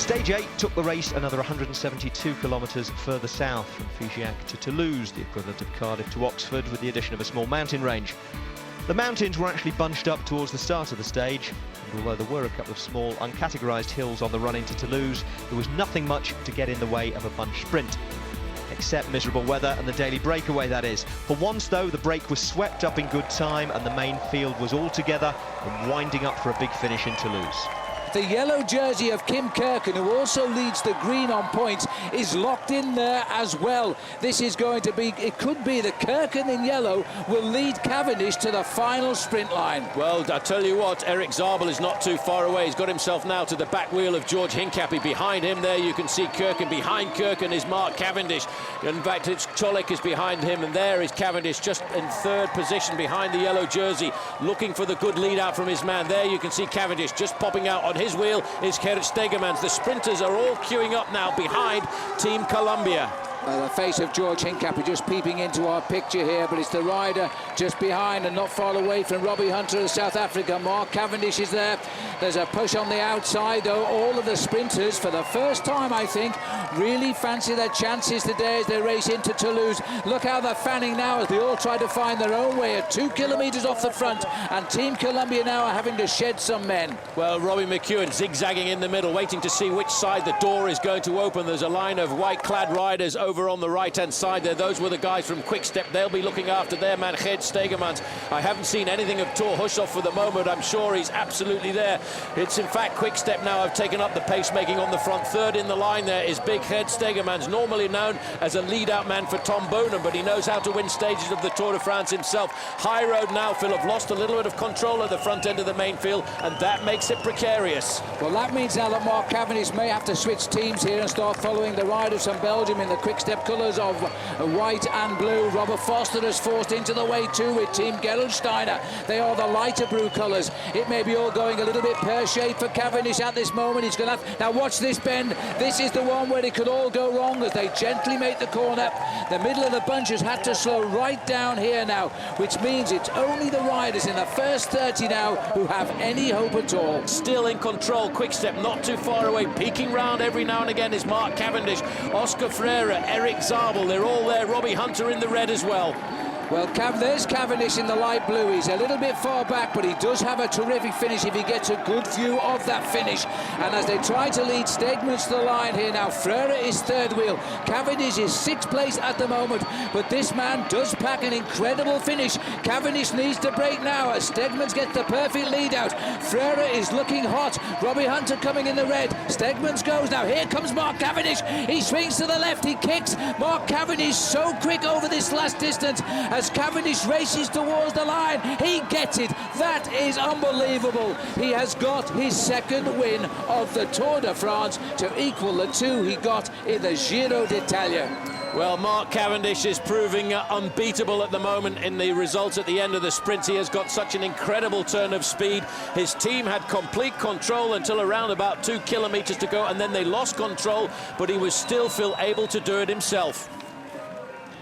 Stage 8 took the race another 172 kilometres further south, from Figeac to Toulouse, the equivalent of Cardiff to Oxford, with the addition of a small mountain range. The mountains were actually bunched up towards the start of the stage, and although there were a couple of small, uncategorised hills on the run into Toulouse, there was nothing much to get in the way of a bunch sprint. Except miserable weather and the daily breakaway, that is. For once, though, the break was swept up in good time, and the main field was all together and winding up for a big finish in Toulouse. The yellow jersey of Kim Kirken, who also leads the green on points, is locked in there as well. This is going to be, it could be that Kirken in yellow will lead Cavendish to the final sprint line. Well, I tell you what, Eric Zabel is not too far away. He's got himself now to the back wheel of George Hincapie. Behind him there you can see Kirken. Behind Kirken is Mark Cavendish. In fact, it's Cholik is behind him, and there is Cavendish just in third position behind the yellow jersey, looking for the good lead out from his man. There you can see Cavendish just popping out. On his wheel is Gerrit Stegemans. The sprinters are all queuing up now behind Team Columbia. The face of George Hincapie just peeping into our picture here, but it's the rider just behind and not far away from Robbie Hunter of South Africa. Mark Cavendish is there. There's a push on the outside, though. All of the sprinters, for the first time, I think, really fancy their chances today as they race into Toulouse. Look how they're fanning now as they all try to find their own way at 2 kilometres off the front, and Team Columbia now are having to shed some men. Well, Robbie McEwen zigzagging in the middle, waiting to see which side the door is going to open. There's a line of white-clad riders over on the right-hand side there. Those were the guys from Quick Step. They'll be looking after their man, Gerrit Stegemans. I haven't seen anything of Thor Hushoff for the moment. I'm sure he's absolutely there. It's in fact Quick Step now have taken up the pacemaking on the front. Third in the line there is big Gerrit Stegemans, normally known as a lead-out man for Tom Boonen, but he knows how to win stages of the Tour de France himself. High road now, Phil, have lost a little bit of control at the front end of the main field, and that makes it precarious. Well, that means now that Mark Cavendish may have to switch teams here and start following the riders from Belgium in the Quick Step colours of white and blue. Robert Foster is forced into the way too with Team Gerolsteiner. They are the lighter blue colours. It may be all going a little bit pear-shaped for Cavendish at this moment. He's going to have... Now watch this bend. This is the one where it could all go wrong as they gently make the corner. The middle of the bunch has had to slow right down here now, which means it's only the riders in the first 30 now who have any hope at all. Still in control, Quick Step not too far away. Peeking round every now and again is Mark Cavendish, Oscar Freire, Eric Zabel. They're all there. Robbie Hunter in the red as well. Well, there's Cavendish in the light blue. He's a little bit far back, but he does have a terrific finish if he gets a good view of that finish. And as they try to lead Stegemans to the line here now, Freire is third wheel. Cavendish is sixth place at the moment, but this man does pack an incredible finish. Cavendish needs to break now as Stegemans gets the perfect lead out. Freire is looking hot. Robbie Hunter coming in the red. Stegemans goes now. Here comes Mark Cavendish. He swings to the left. He kicks. Mark Cavendish so quick over this last distance. As Cavendish races towards the line, he gets it. That is unbelievable. He has got his second win of the Tour de France to equal the 2 he got in the Giro d'Italia. Well, Mark Cavendish is proving unbeatable at the moment in the results at the end of the sprint. He has got such an incredible turn of speed. His team had complete control until around about 2 kilometres to go, and then they lost control, but he was still able to do it himself.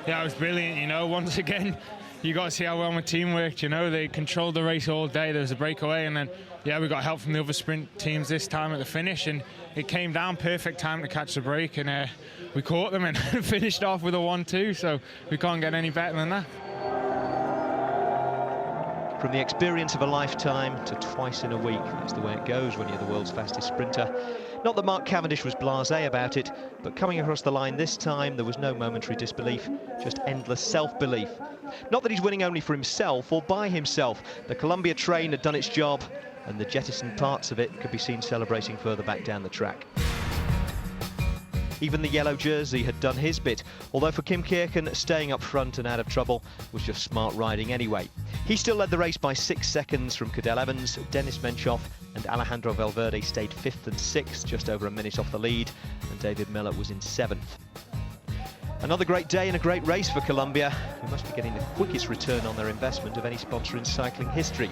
Yeah, it was brilliant, you know. Once again, you got to see how well my team worked, you know. They controlled the race all day. There was a breakaway, and then, yeah, we got help from the other sprint teams this time at the finish, and it came down perfect time to catch the break, and we caught them and finished off with a 1-2, so we can't get any better than that. From the experience of a lifetime to twice in a week, that's the way it goes when you're the world's fastest sprinter. Not that Mark Cavendish was blasé about it, but coming across the line this time, there was no momentary disbelief, just endless self-belief. Not that he's winning only for himself or by himself. The Columbia train had done its job, and the jettisoned parts of it could be seen celebrating further back down the track. Even the yellow jersey had done his bit, although for Kim Kirken, staying up front and out of trouble was just smart riding anyway. He still led the race by 6 seconds from Cadel Evans. Denis Menchov and Alejandro Valverde stayed 5th and 6th, just over a minute off the lead, and David Miller was in 7th. Another great day and a great race for Columbia, who must be getting the quickest return on their investment of any sponsor in cycling history.